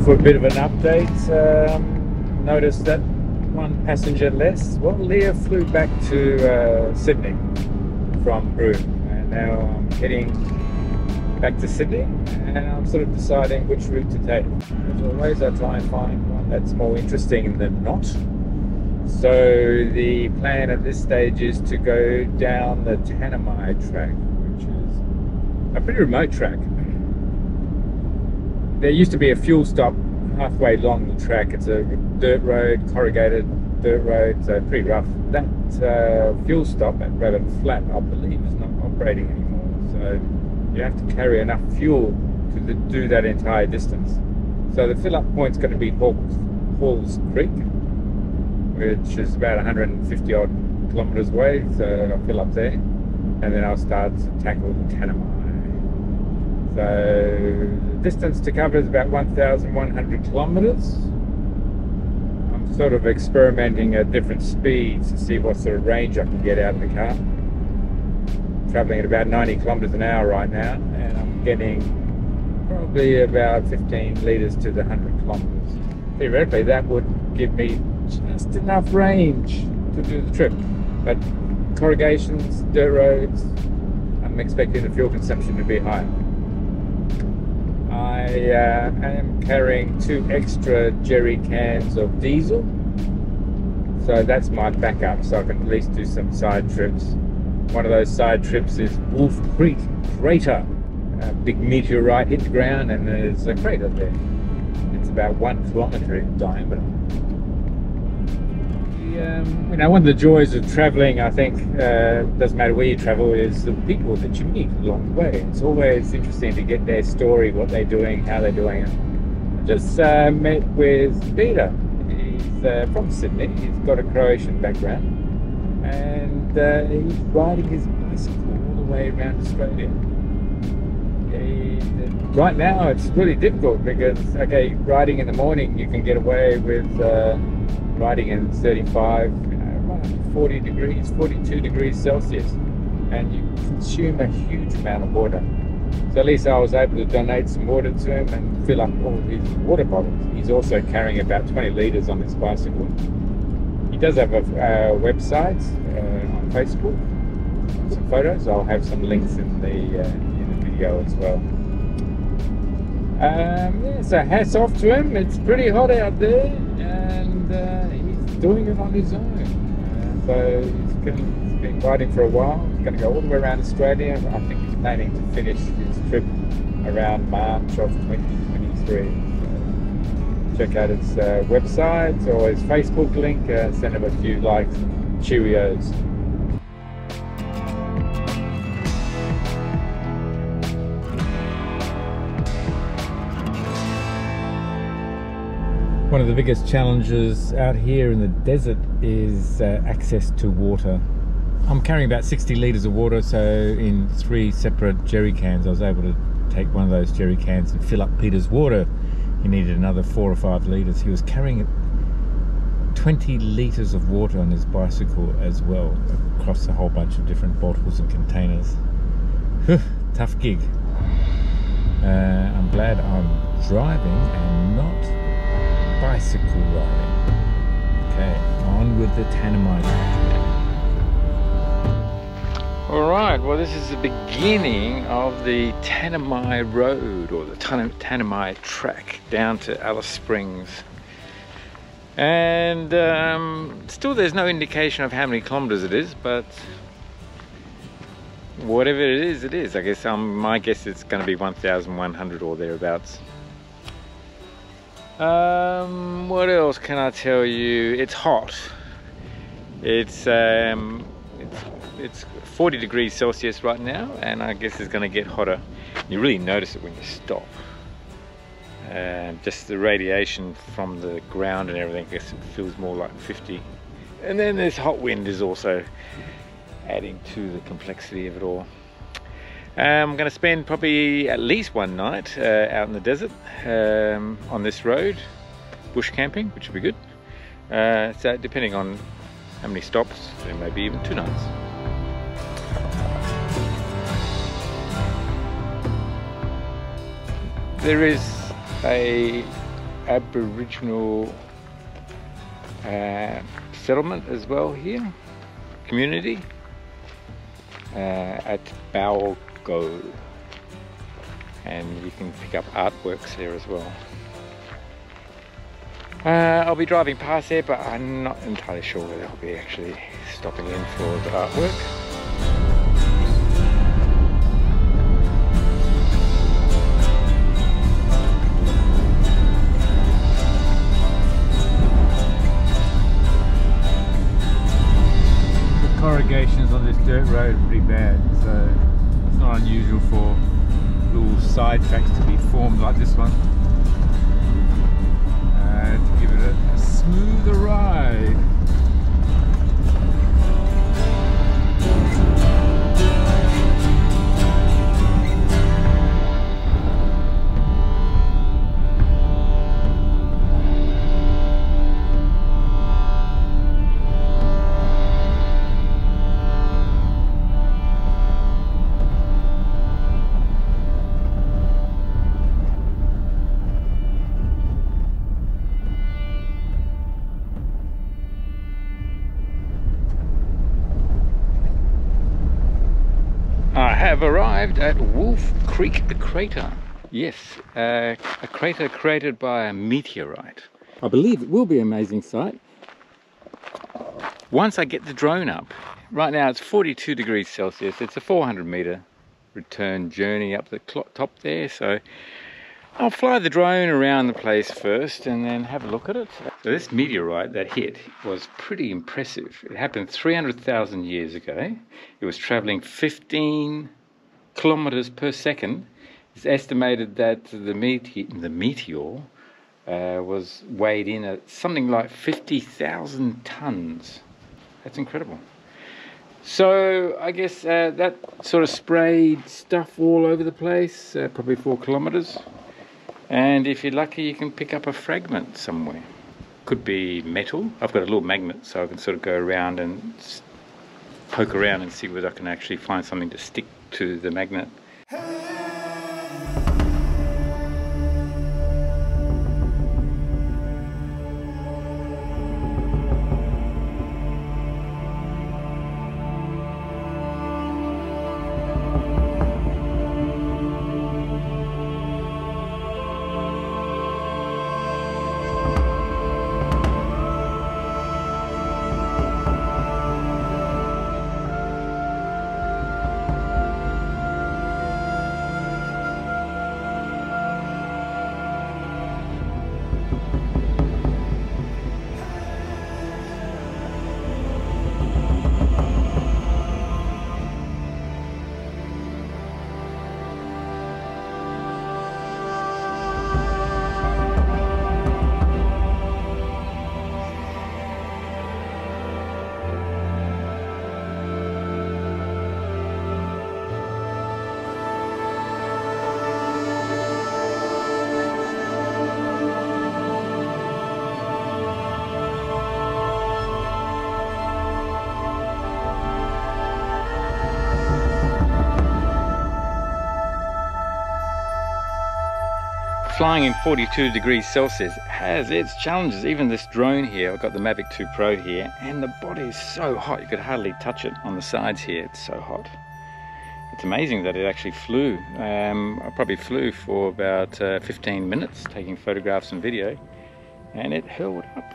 for a bit of an update. Noticed that one passenger less. Well, Leah flew back to Sydney from Broome, and now I'm heading back to Sydney, and I'm sort of deciding which route to take. As always, I try and find one that's more interesting than not. So the plan at this stage is to go down the Tanami Track, which is a pretty remote track. There used to be a fuel stop halfway along the track. It's a dirt road, corrugated dirt road, so pretty rough. That fuel stop at Rabbit Flat, I believe, is not operating anymore. So you have to carry enough fuel to do that entire distance. So the fill-up point's going to be Halls Creek, which is about 150 odd kilometres away. So I'll fill up there, and then I'll start to tackle the Tanami. So the distance to cover is about 1,100 kilometres. I'm sort of experimenting at different speeds to see what sort of range I can get out of the car. Travelling at about 90 kilometres an hour right now, and I'm getting probably about 15 litres to the 100 kilometres. Theoretically, that would give me just enough range to do the trip. But corrugations, dirt roads, I'm expecting the fuel consumption to be higher. I am carrying 2 extra jerry cans of diesel, so that's my backup, so I can at least do some side trips. One of those side trips is Wolf Creek Crater. A big meteorite hit the ground and there's a crater there. It's about 1 kilometre in diameter. You know, one of the joys of travelling, I think, doesn't matter where you travel, is the people that you meet along the way. It's always interesting to get their story, what they're doing, how they're doing it. I just met with Peter. He's from Sydney. He's got a Croatian background, and he's riding his bicycle all the way around Australia. Right now it's really difficult because, okay, riding in the morning you can get away with riding in 35, you know, right up to 40 degrees, 42 degrees Celsius, and you consume a huge amount of water. So at least I was able to donate some water to him and fill up all his water bottles. He's also carrying about 20 litres on his bicycle. He does have a website on Facebook, some photos. I'll have some links in the video as well. Yeah, so hats off to him. It's pretty hot out there, and he's doing it on his own. So he's been riding for a while. He's going to go all the way around Australia. I think he's planning to finish his trip around March of 2023. So check out his website or his Facebook link. Send him a few likes. Cheerios. One of the biggest challenges out here in the desert is access to water. I'm carrying about 60 litres of water, so in 3 separate jerry cans I was able to take one of those jerry cans and fill up Peter's water. He needed another 4 or 5 litres. He was carrying 20 litres of water on his bicycle as well, across a whole bunch of different bottles and containers. Tough gig. I'm glad I'm driving and not bicycle riding. Okay, on with the Tanami Track. Alright, well this is the beginning of the Tanami Road, or the Tanami Track down to Alice Springs. And still there's no indication of how many kilometres it is, but whatever it is. I guess my guess it's going to be 1,100 or thereabouts. What else can I tell you? It's hot. It's 40 degrees Celsius right now, and I guess it's going to get hotter. You really notice it when you stop. Just the radiation from the ground and everything, I guess it feels more like 50. And then this hot wind is also adding to the complexity of it all. I'm going to spend probably at least one night out in the desert on this road, bush camping, which will be good. So depending on how many stops, there may be even 2 nights. There is a Aboriginal settlement as well here, community at Baugo, and you can pick up artworks there as well. I'll be driving past there, but I'm not entirely sure whether I'll be actually stopping in for the artwork. The corrugations on this dirt road are pretty bad, so it's not unusual for little side tracks to be formed like this one. To give it a smoother ride. Have arrived at Wolf Creek Crater. Yes, a crater created by a meteorite. I believe it will be an amazing sight once I get the drone up. Right now it's 42 degrees Celsius. It's a 400-meter return journey up the top there, so I'll fly the drone around the place first and then have a look at it. So this meteorite that hit was pretty impressive. It happened 300,000 years ago. It was traveling 15 kilometers per second. It's estimated that the meteor was weighed in at something like 50,000 tons. That's incredible. So I guess that sort of sprayed stuff all over the place, probably 4 kilometers. And if you're lucky, you can pick up a fragment somewhere. Could be metal. I've got a little magnet, so I can sort of go around and poke around and see whether I can actually find something to stick to the magnet. Flying in 42 degrees Celsius has its challenges. Even this drone here, I've got the Mavic 2 Pro here, and the body is so hot you could hardly touch it on the sides here. It's so hot. It's amazing that it actually flew. I probably flew for about 15 minutes taking photographs and video, and it held up.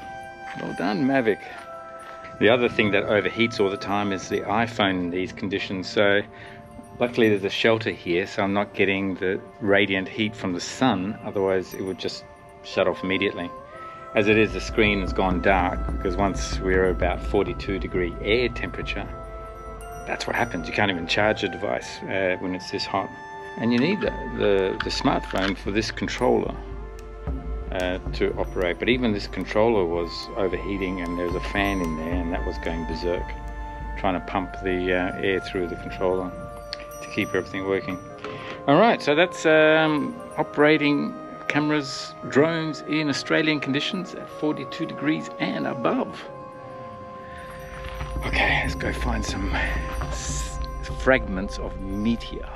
Well done, Mavic. The other thing that overheats all the time is the iPhone in these conditions. So luckily there's a shelter here, so I'm not getting the radiant heat from the sun, otherwise it would just shut off immediately. As it is, the screen has gone dark, because once we're about 42 degree air temperature, that's what happens. You can't even charge a device when it's this hot. And you need the smartphone for this controller to operate. But even this controller was overheating, and there's a fan in there, and that was going berserk, trying to pump the air through the controller to keep everything working. Alright, so that's operating cameras, drones in Australian conditions at 42 degrees and above. Okay, let's go find some fragments of meteor.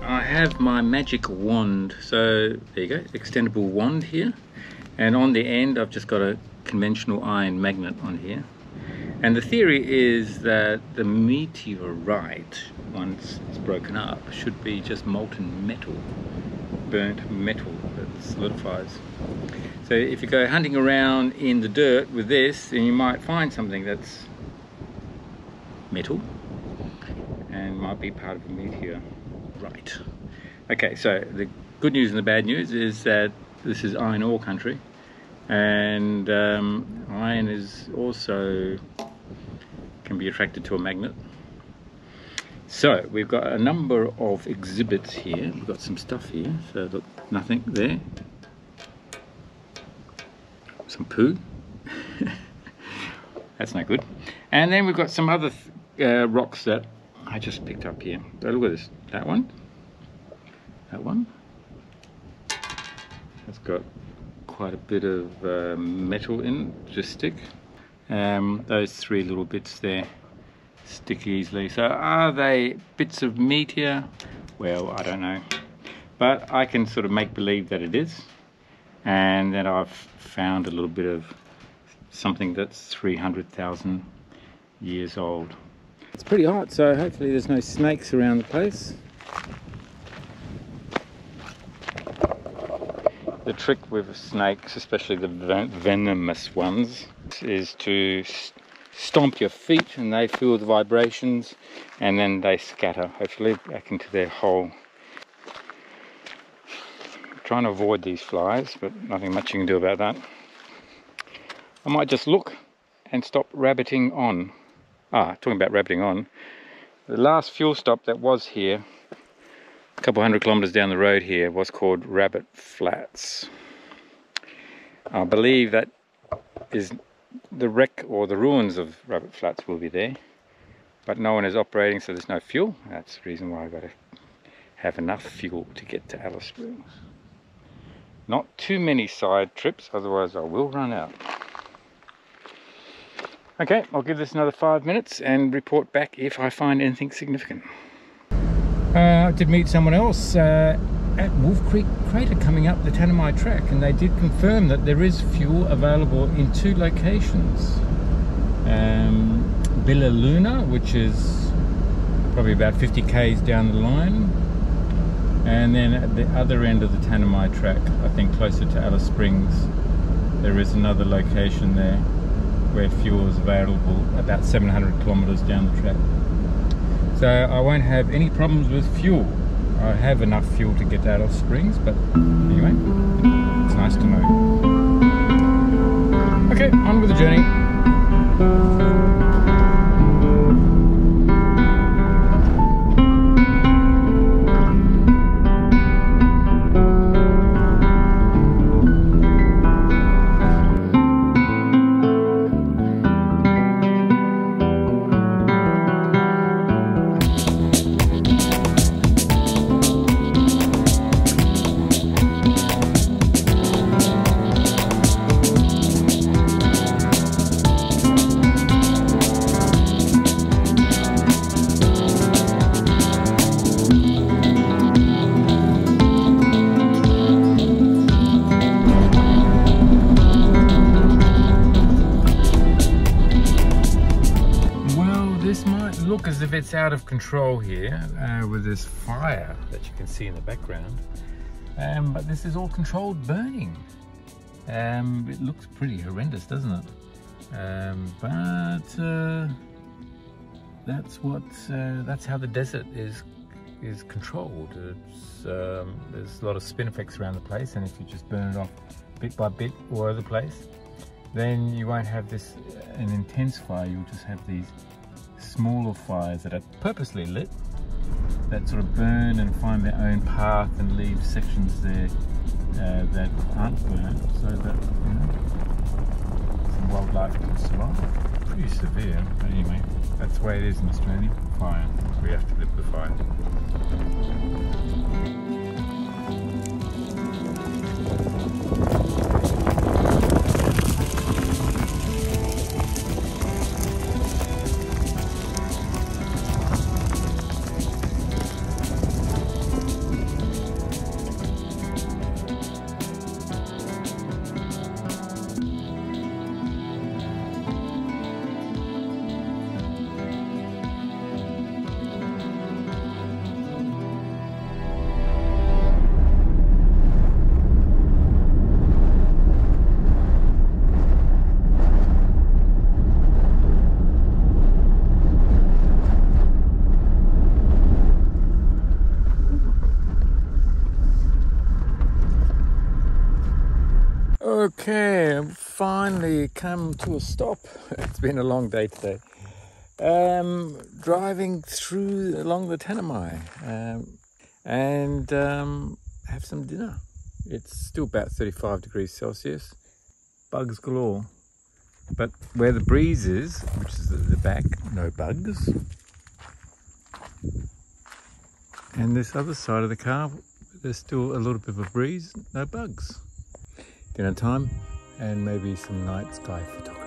I have my magic wand, so there you go, extendable wand here, And on the end I've just got a conventional iron magnet on here. And the theory is that the meteorite, once it's broken up, should be just molten metal, burnt metal that solidifies. So if you go hunting around in the dirt with this, then you might find something that's metal and might be part of a meteorite. Okay, so the good news and the bad news is that this is iron ore country, and iron is also can be attracted to a magnet. So we've got a number of exhibits here. We've got some stuff here. So look, nothing there. Some poo. That's no good. And then we've got some other rocks that I just picked up here. So look at this. That one. That one. It's got quite a bit of metal in it, just stick. Those three little bits there stick easily. So are they bits of meteor? Well, I don't know. But I can sort of make believe that it is. And then I've found a little bit of something that's 300,000 years old. It's pretty hot, so hopefully there's no snakes around the place. The trick with snakes, especially the venomous ones, is to stomp your feet and they feel the vibrations and then they scatter, hopefully, back into their hole. I'm trying to avoid these flies, but nothing much you can do about that. I might just look and stop rabbiting on. Talking about rabbiting on, the last fuel stop that was here, a couple hundred kilometers down the road here, was called Rabbit Flats. I believe that is the wreck or the ruins of Rabbit Flats will be there, but no one is operating, so there's no fuel. That's the reason why I've got to have enough fuel to get to Alice Springs. Not too many side trips, otherwise I will run out. Okay, I'll give this another 5 minutes and report back if I find anything significant. I did meet someone else at Wolf Creek Crater coming up the Tanami Track, and they did confirm that there is fuel available in 2 locations. Billa Luna, which is probably about 50 k's down the line, and then at the other end of the Tanami Track, I think closer to Alice Springs, there is another location there where fuel is available about 700 kilometers down the track. So I won't have any problems with fuel. I have enough fuel to get out of Springs, but anyway, it's nice to know. Okay, on with the journey. It's out of control here with this fire that you can see in the background, but this is all controlled burning. It looks pretty horrendous, doesn't it? But that's how the desert is controlled. There's a lot of spin effects around the place, and if you just burn it off bit by bit all over the place, then you won't have this an intense fire. You'll just have these smaller fires that are purposely lit, that sort of burn and find their own path and leave sections there that aren't burnt, so that, you know, some wildlife can survive. Pretty severe, but anyway, that's the way it is in Australia. Fire, we have to live with fire. Okay, I've finally come to a stop. It's been a long day today. Driving along the Tanami and have some dinner. It's still about 35 degrees Celsius. Bugs galore. But where the breeze is, which is at the back, no bugs. And this other side of the car, there's still a little bit of a breeze, no bugs. Dinner time and maybe some night sky photography.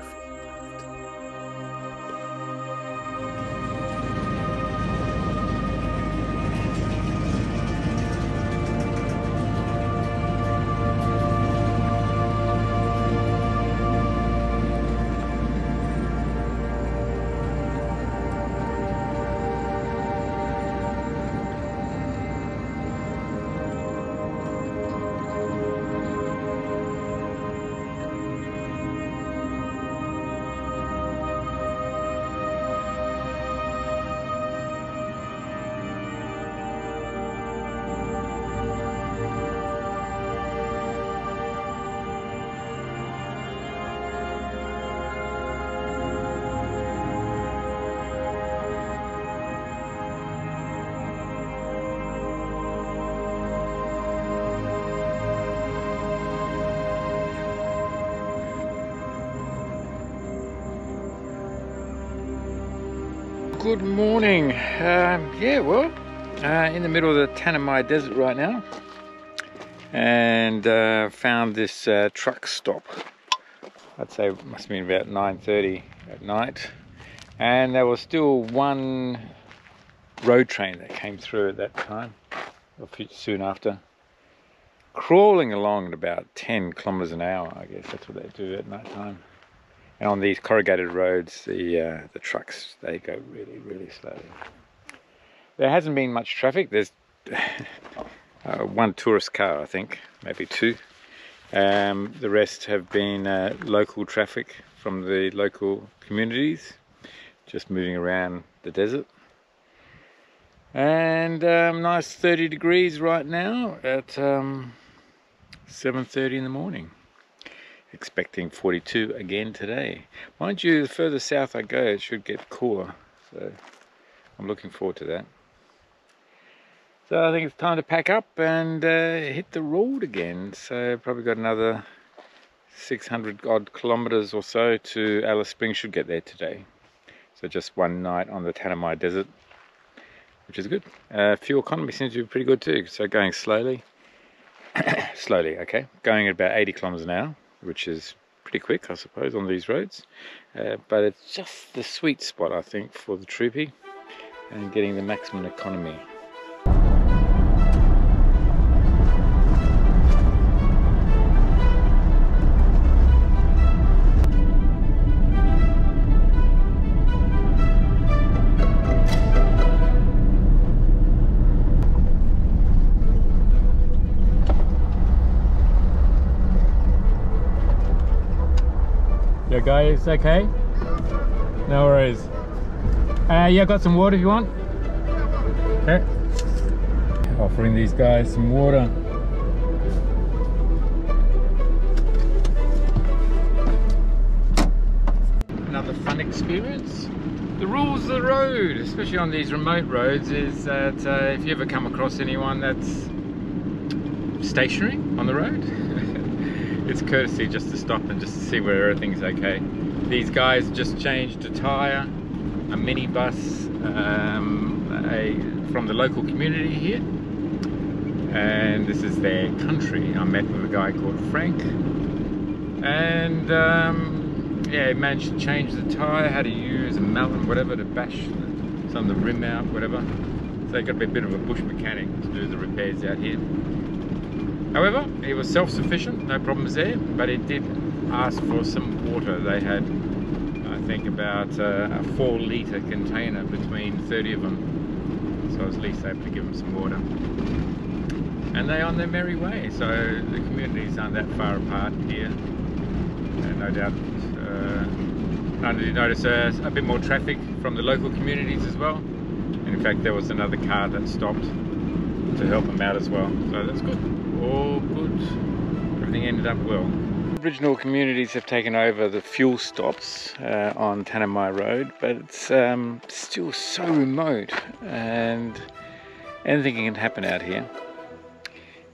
Good morning. In the middle of the Tanami Desert right now, and found this truck stop. I'd say it must have been about 9:30 at night, and there was still one road train that came through at that time, or soon after, crawling along at about 10 kilometers an hour. I guess that's what they do at night time. And on these corrugated roads, the trucks, they go really, really slowly. There hasn't been much traffic. There's one tourist car, I think, maybe two. The rest have been local traffic from the local communities, just moving around the desert. And nice 30 degrees right now at 7:30 in the morning. Expecting 42 again today. Mind you, the further south I go, it should get cooler. So I'm looking forward to that. So I think it's time to pack up and hit the road again. So probably got another 600 odd kilometers or so to Alice Springs. Should get there today. So just one night on the Tanami Desert, which is good. Fuel economy seems to be pretty good too. So going slowly. Slowly, okay. Going at about 80 kilometers an hour, which is pretty quick, I suppose, on these roads. But it's just the sweet spot, I think, for the troopy and getting the maximum economy. Yeah, guys, okay? No worries. Yeah, got some water if you want. Okay. Offering these guys some water. Another fun experience. The rules of the road, especially on these remote roads, is that if you ever come across anyone that's stationary on the road, it's courtesy just to stop and just to see where everything's okay. These guys just changed a tyre, a minibus from the local community here, and this is their country. I met with a guy called Frank, and yeah, he managed to change the tyre, had to use a mallet, whatever, to bash some of the rim out, whatever. So he got to be a bit of a bush mechanic to do the repairs out here. However, he was self-sufficient, no problems there, but he did ask for some water. They had, I think, about a 4-litre container between 30 of them, so I was at least able to give them some water. And they're on their merry way, so the communities aren't that far apart here, and no doubt I did notice a bit more traffic from the local communities as well. And in fact, there was another car that stopped to help them out as well, so that's good. All good. Everything ended up well. Aboriginal communities have taken over the fuel stops on Tanami Road, but it's still so remote and anything can happen out here,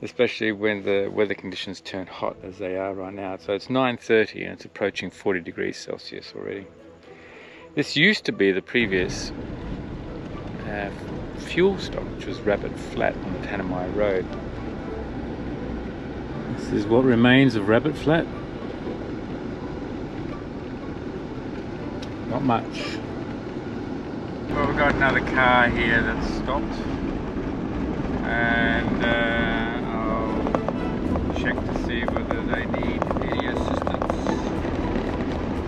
especially when the weather conditions turn hot as they are right now. So it's 9:30 and it's approaching 40 degrees Celsius already. This used to be the previous fuel stop, which was Rabbit Flat on Tanami Road. This is what remains of Rabbit Flat. Not much. Well, we've got another car here that's stopped, and I'll check to see whether they need any assistance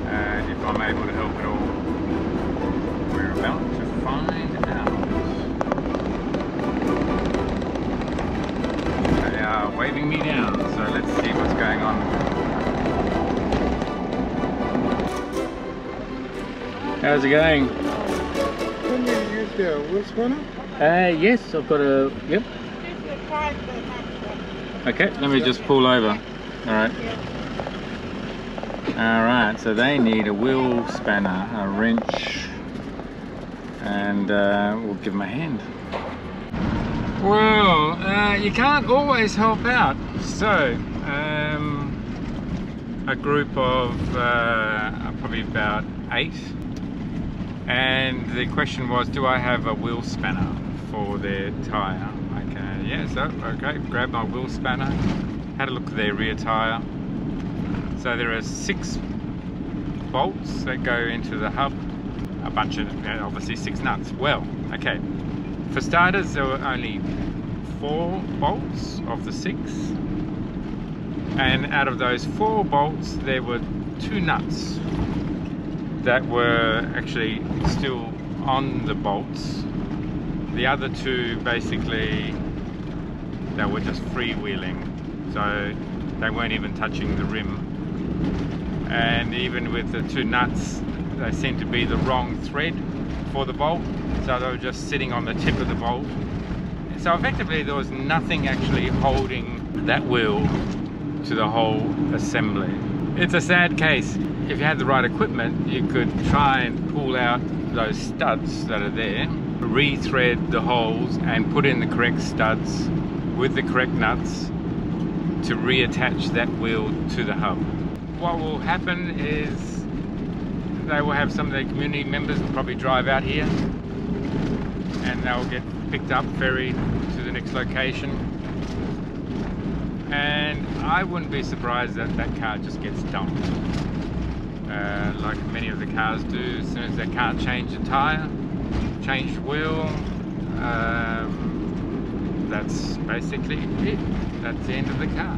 and if I'm able to help at all. We're about to find out. They are waving me down, so let's see what's going on. How's it going? Can you use the wheel spanner? Yes, I've got a, yep. Okay, let me just pull over. Alright. Alright, so they need a wheel spanner, a wrench, and we'll give them a hand. Well, you can't always help out. So, a group of probably about 8. And the question was, do I have a wheel spanner for their tyre? Okay, yeah, so, okay, grab my wheel spanner, had a look at their rear tyre. So there are 6 bolts that go into the hub, a bunch of, obviously 6 nuts. Well, okay, for starters, there were only 4 bolts of the 6. And out of those 4 bolts, there were 2 nuts that were actually still on the bolts. The other 2 basically, they were just freewheeling, so they weren't even touching the rim. And even with the 2 nuts, they seemed to be the wrong thread for the bolt, so they were just sitting on the tip of the bolt. So effectively there was nothing actually holding that wheel to the whole assembly. It's a sad case. If you had the right equipment, you could try and pull out those studs that are there, re-thread the holes and put in the correct studs with the correct nuts to reattach that wheel to the hub. What will happen is they will have some of their community members will probably drive out here and they'll get picked up, ferried to the next location. And I wouldn't be surprised that that car just gets dumped. Like many of the cars do, as soon as they can't change the tyre, change the wheel, that's basically it. That's the end of the car.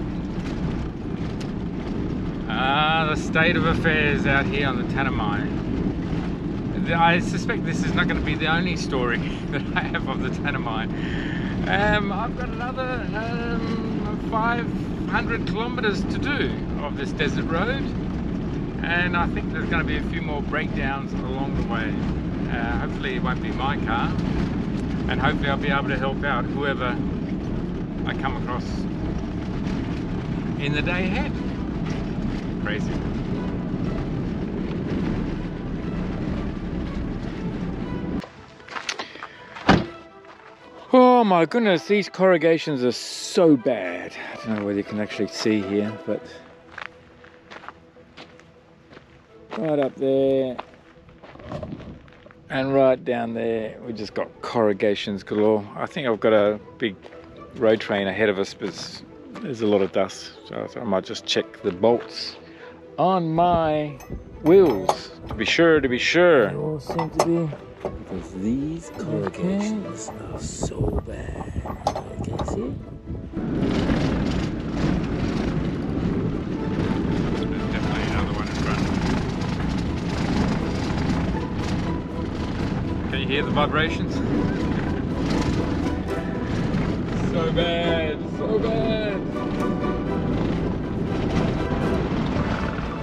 The state of affairs out here on the Tanami. I suspect this is not going to be the only story that I have of the Tanami. I've got another 500 kilometers to do of this desert road, and I think there's going to be a few more breakdowns along the way. Hopefully it won't be my car, and hopefully I'll be able to help out whoever I come across in the day ahead. Crazy. Oh my goodness, these corrugations are so bad. I don't know whether you can actually see here, but right up there and right down there, we just got corrugations galore. I think I've got a big road train ahead of us, but there's a lot of dust, so I might just check the bolts on my wheels to be sure. They all seem to be, because these corrugations are so bad. Can you see it? There's definitely another one in front. Can you hear the vibrations? So bad, so bad.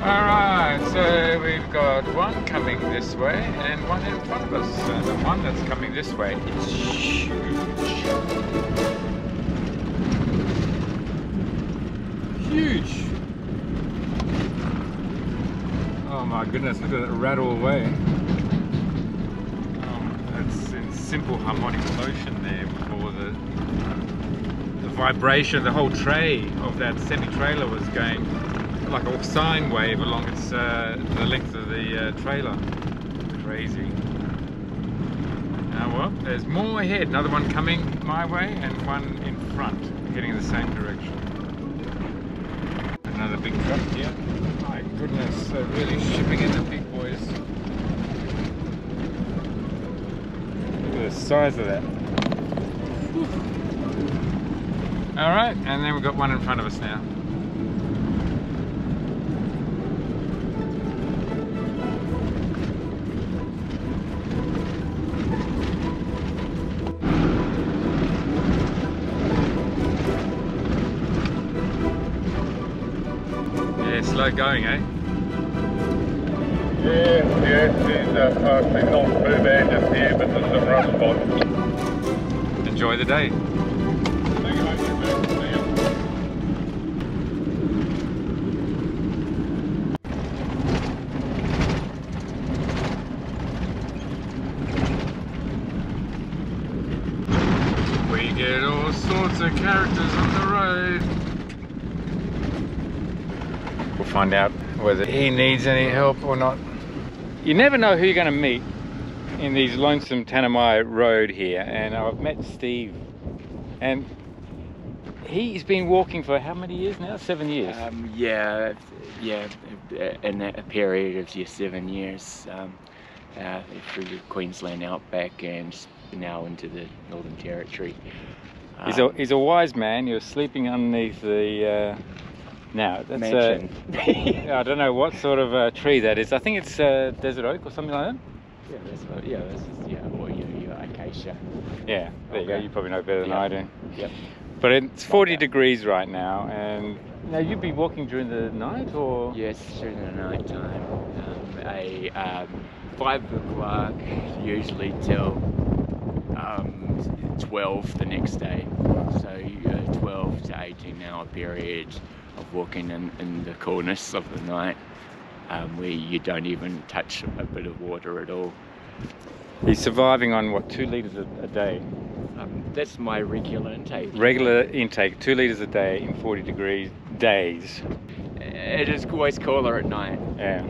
Alright, so we've got one coming this way and one in front of us. And the one that's coming this way is huge. Huge. Oh my goodness, look at it rattle away. That's in simple harmonic motion there before the vibration. The whole tray of that semi-trailer was going like a sine wave along its the length of the trailer. Crazy. Now well, there's more ahead. Another one coming my way and one in front, heading in the same direction. Another big truck here. My goodness, they're really shipping in the big boys. Look at the size of that. Alright, and then we've got one in front of us now. Slow going, eh? Yes, it's actually not too bad just here, but there's some rough spots. Enjoy the day. Thank you, mate. See ya. We get all sorts of characters on the road. We'll find out whether he needs any help or not. You never know who you're going to meet in these lonesome Tanami road here, and I've met Steve, and he's been walking for how many years now? 7 years. Yeah, in a period of 7 years, through the Queensland outback and now into the Northern Territory. He's a wise man. You're sleeping underneath the now that's mansion. I don't know what sort of tree that is. I think it's desert oak or something like that. Yeah, that's what, this is, or your acacia. Yeah, there you go. You probably know better than I do. Yep. But it's 40 degrees right now, and now you'd be walking during the night, or? Yes, during the night time. 5 o'clock usually till 12 the next day. So 12 to 18 hour period of walking in the coolness of the night, where you don't even touch a bit of water at all. He's surviving on what, 2 litres a day? That's my regular intake. Regular intake, 2 litres a day in 40 degrees days. It is always cooler at night. Yeah.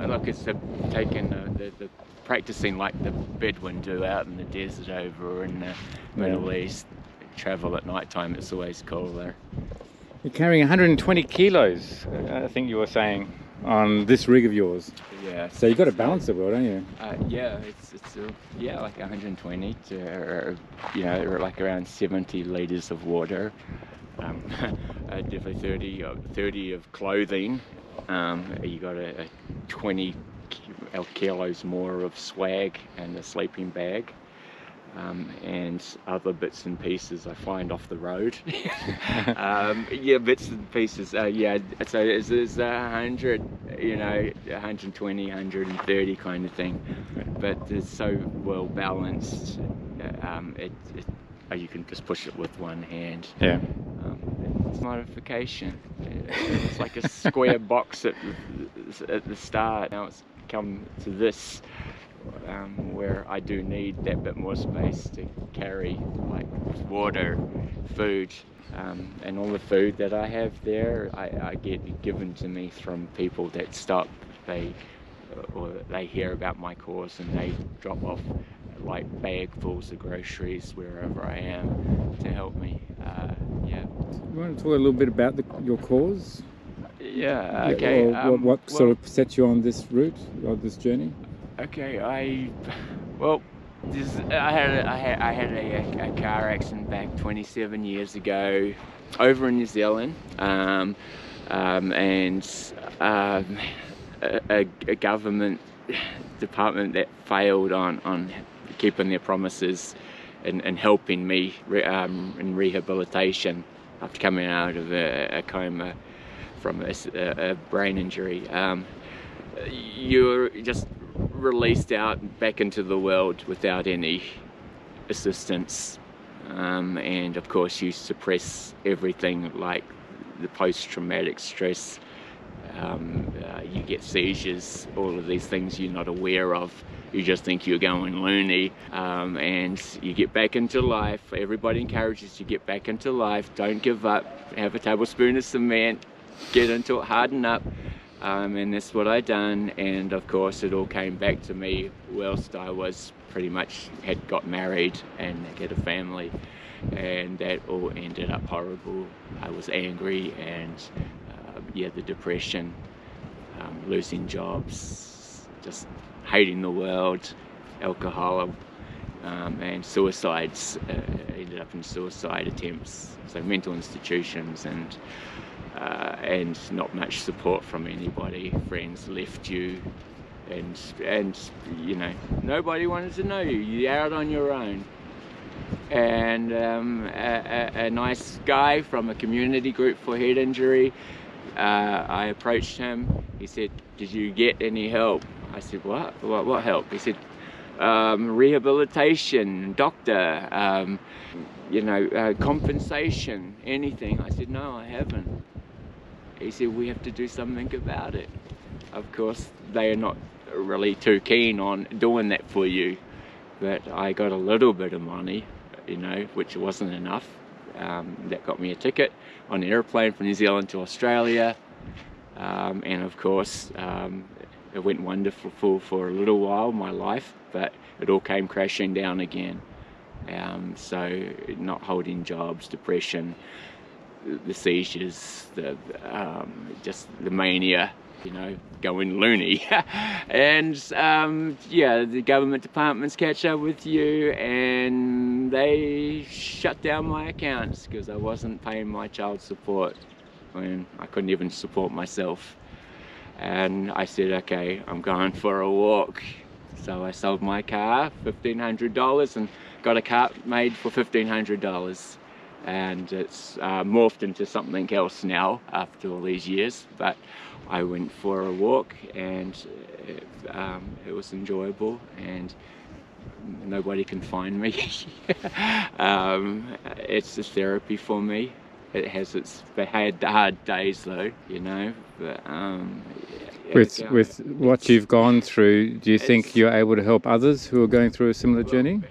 Look, it's taking the practicing like the Bedouin do out in the desert over in the Middle East. Travel at night time, it's always cooler. You're carrying 120 kilos, I think you were saying, on this rig of yours. Yeah. So you've got to balance it well, don't you? Yeah, it's like 120 to like around 70 litres of water. Definitely 30 of clothing. You got a 20 kilos more of swag and a sleeping bag. And other bits and pieces I find off the road. Bits and pieces. So it's 100, 120, 130 kind of thing. But it's so well balanced. You can just push it with one hand. Yeah. It's modification. It's like a square box at the start. Now it's come to this. Where I do need that bit more space to carry like water, food, and all the food that I have there I get given to me from people that stop. They hear about my course and they drop off like bagfuls of groceries wherever I am to help me. You want to talk a little bit about your cause? Yeah, okay. What sort of set you on this route, on this journey? Okay, I had a car accident back 27 years ago over in New Zealand, and a government department that failed on keeping their promises and helping me in rehabilitation after coming out of a coma from a brain injury. You're just released out back into the world without any assistance, and of course you suppress everything like the post-traumatic stress You get seizures, all of these things you're not aware of. You just think you're going loony, and you get back into life. Everybody encourages you to get back into life. Don't give up. Have a tablespoon of cement. Get into it, harden up. And that's what I done. And of course, it all came back to me whilst I was pretty much had got married and had a family. And that all ended up horrible. I was angry, and yeah, the depression, losing jobs, just hating the world, alcohol, and suicides. Ended up in suicide attempts, so mental institutions, and not much support from anybody. Friends left you, and you know, nobody wanted to know you. You're out on your own. And a nice guy from a community group for head injury, I approached him. He said, "Did you get any help?" I said, what help? He said, rehabilitation, doctor, you know, compensation, anything. I said, no, I haven't. He said, we have to do something about it. Of course, they are not really too keen on doing that for you, but I got a little bit of money, you know, which wasn't enough. That got me a ticket on an airplane from New Zealand to Australia, and of course, it went wonderful for a little while, my life, but it all came crashing down again. So not holding jobs, depression, the seizures, just the mania, you know, going loony. And yeah, the government departments catch up with you, and they shut down my accounts because I wasn't paying my child support when I couldn't even support myself. And I said, okay, I'm going for a walk. So I sold my car, $1,500, and got a car made for $1,500. And it's morphed into something else now after all these years. But I went for a walk, and it was enjoyable, and nobody can find me. It's a therapy for me. It has its had hard days though, you know. But with what you've gone through, do you think you're able to help others who are going through a similar journey?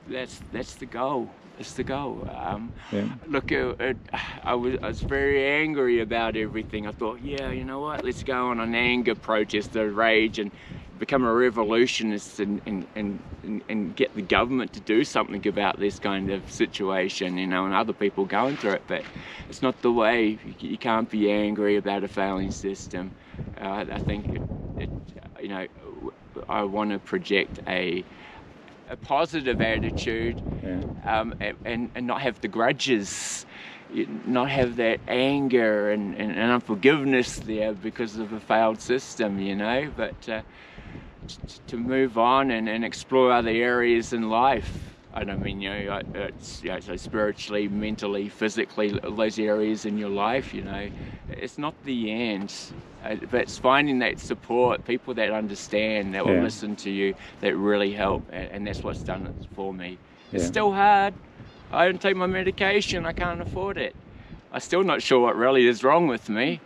That's the goal. That's the goal. Yeah. Look, I was very angry about everything. I thought, yeah, you know what? Let's go on an anger protest, a rage, and become a revolutionist, and get the government to do something about this kind of situation, you know, and other people going through it. But it's not the way. You can't be angry about a failing system. I think, you know, I want to project a positive attitude, yeah. And not have the grudges, not have that anger and unforgiveness there because of a failed system, you know, but to move on and explore other areas in life. I don't mean, you know, so spiritually, mentally, physically, those areas in your life, you know, it's not the end, but it's finding that support, people that understand, that will listen to you, that really help, and that's what's done it for me. Yeah. It's still hard. I don't take my medication, I can't afford it. I'm still not sure what really is wrong with me,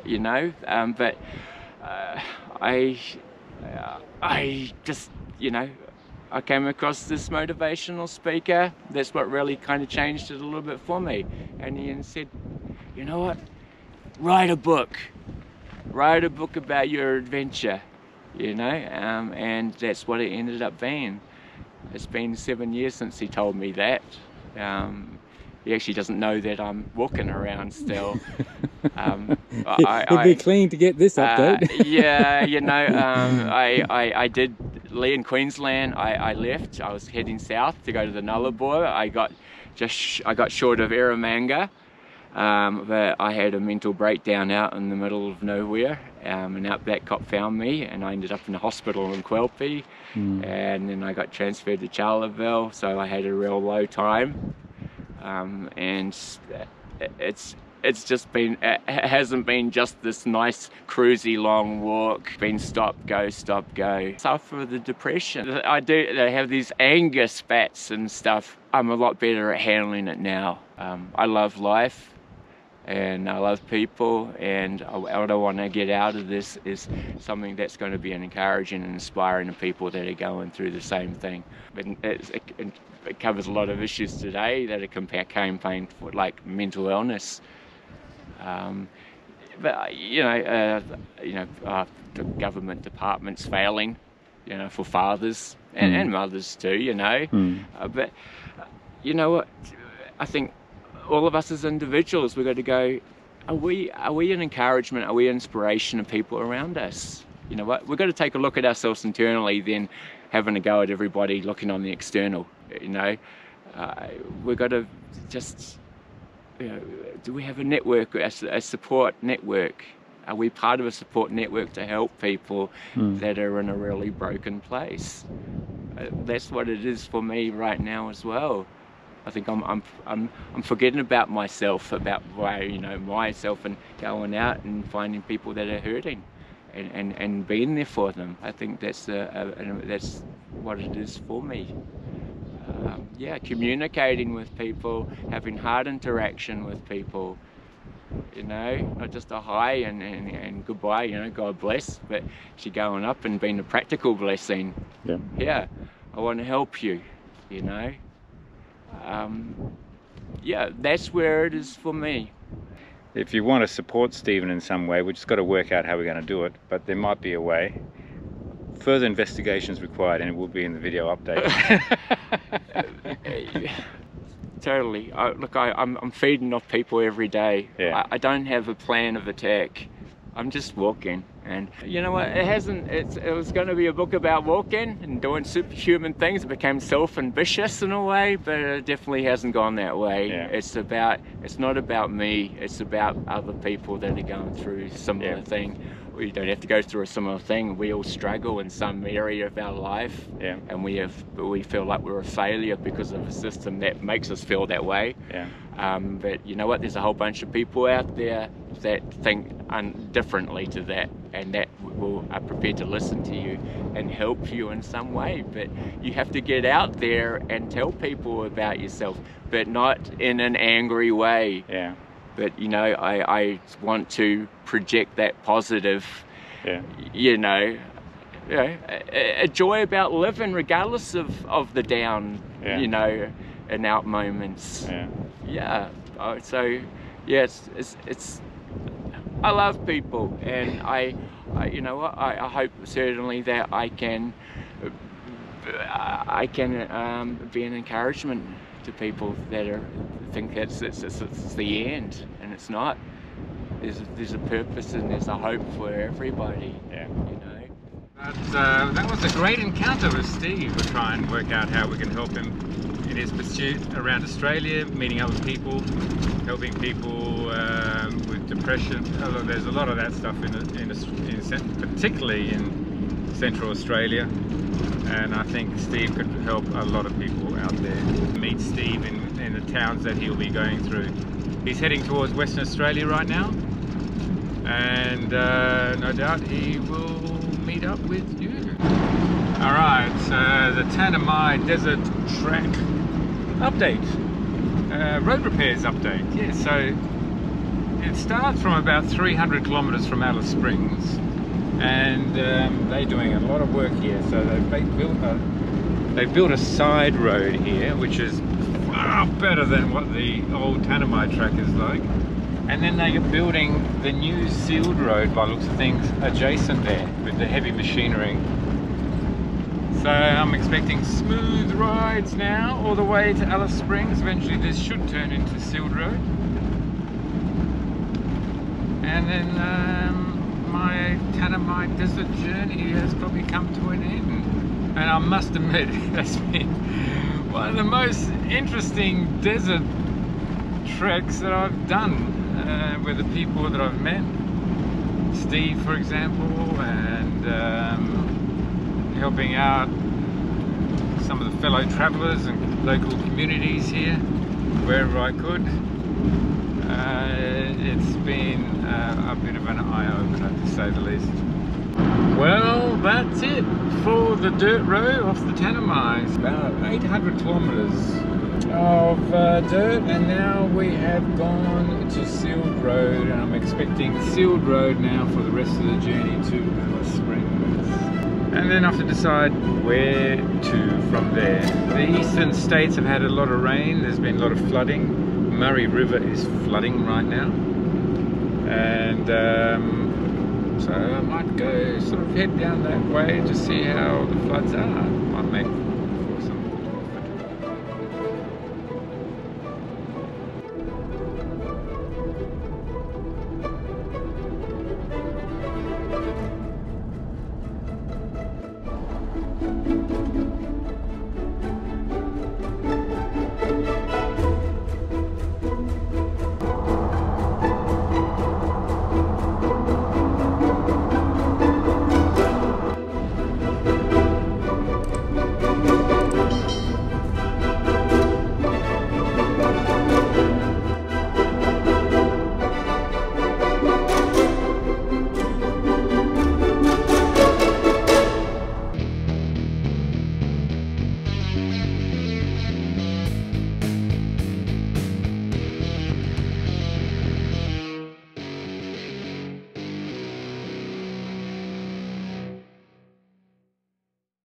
you know, but I just, you know, I came across this motivational speaker. That's what really kind of changed it a little bit for me. And he said, you know what, write a book about your adventure, you know, and that's what it ended up being. It's been 7 years since he told me that. He actually doesn't know that I'm walking around still. He'd be keen to get this update. Yeah, you know, I did leave in Queensland. I left. I was heading south to go to the Nullarbor. I got short of Eromanga, but I had a mental breakdown out in the middle of nowhere, and Outback Cop found me, and I ended up in a hospital in Quelpi, and then I got transferred to Charleville, so I had a real low time, and it's just been, it hasn't been just this nice cruisy long walk. It's been stop go. Suffer the depression. I have these anger spats and stuff. I'm a lot better at handling it now. I love life, and I love people, and what I want to get out of this is something that's going to be encouraging and inspiring to people that are going through the same thing. It covers a lot of issues today that are campaign for, like mental illness. But the government departments failing, for fathers and mothers too, but you know what? I think all of us as individuals, we've got to go, are we an encouragement? Are we inspiration to people around us? You know what? We've got to take a look at ourselves internally, then having a go at everybody looking on the external. We've got to just, do we have a network, a support network? Are we part of a support network to help people that are in a really broken place? That's what it is for me right now as well. I think I'm forgetting about myself, about myself, and going out and finding people that are hurting, and being there for them. I think that's what it is for me. Communicating with people, having hard interaction with people. Not just a hi and goodbye, God bless, but actually going up and being a practical blessing. I want to help you, that's where it is for me. If you want to support Stephen in some way, we've just got to work out how we're going to do it, but there might be a way. Further investigation is required, and it will be in the video update. Totally. I'm feeding off people every day. I don't have a plan of attack. I'm just walking, and you know what? It was going to be a book about walking and doing superhuman things. It became self-ambitious in a way, but it definitely hasn't gone that way. It's not about me. It's about other people that are going through a similar thing. We don't have to go through a similar thing. We all struggle in some area of our life, and we feel like we're a failure because of a system that makes us feel that way. But you know what? There's a whole bunch of people out there that think differently to that, and that are prepared to listen to you and help you in some way. But you have to get out there and tell people about yourself, but not in an angry way. But I want to project that positive, a joy about living regardless of the down, and out moments. It's I love people, and I hope certainly that I can be an encouragement to people that think it's the end, and it's not. There's a purpose and there's a hope for everybody. That was a great encounter with Steve. We'll try and work out how we can help him in his pursuit around Australia, meeting other people, helping people with depression. There's a lot of that stuff particularly in Central Australia. And I think Steve could help a lot of people out there. Meet Steve in the towns that he'll be going through. He's heading towards Western Australia right now, and no doubt he will meet up with you. Alright, the Tanami Desert Track update. Road repairs update. So it starts from about 300 kilometers from Alice Springs, and they're doing a lot of work here. So they've built a side road here, which is far better than what the old Tanami Track is like. And then they are building the new sealed road, by the looks of things, adjacent there with the heavy machinery. So I'm expecting smooth rides now all the way to Alice Springs. Eventually this should turn into sealed road. And then my Tanami desert journey has probably come to an end. And I must admit, that's been one of the most interesting desert treks that I've done with the people that I've met. Steve, for example, and helping out some of the fellow travellers and local communities here, wherever I could. It's been a bit of an eye-opener, to say the least. Well, that's it for the dirt road off the Tanami. It's about 800 kilometres of dirt, and now we have gone to sealed road, and I'm expecting sealed road now for the rest of the journey to Alice Springs. And then I have to decide where to from there. The eastern states have had a lot of rain, there's been a lot of flooding. Murray River is flooding right now, and so I might go sort of head down that way to see how the floods are. Might make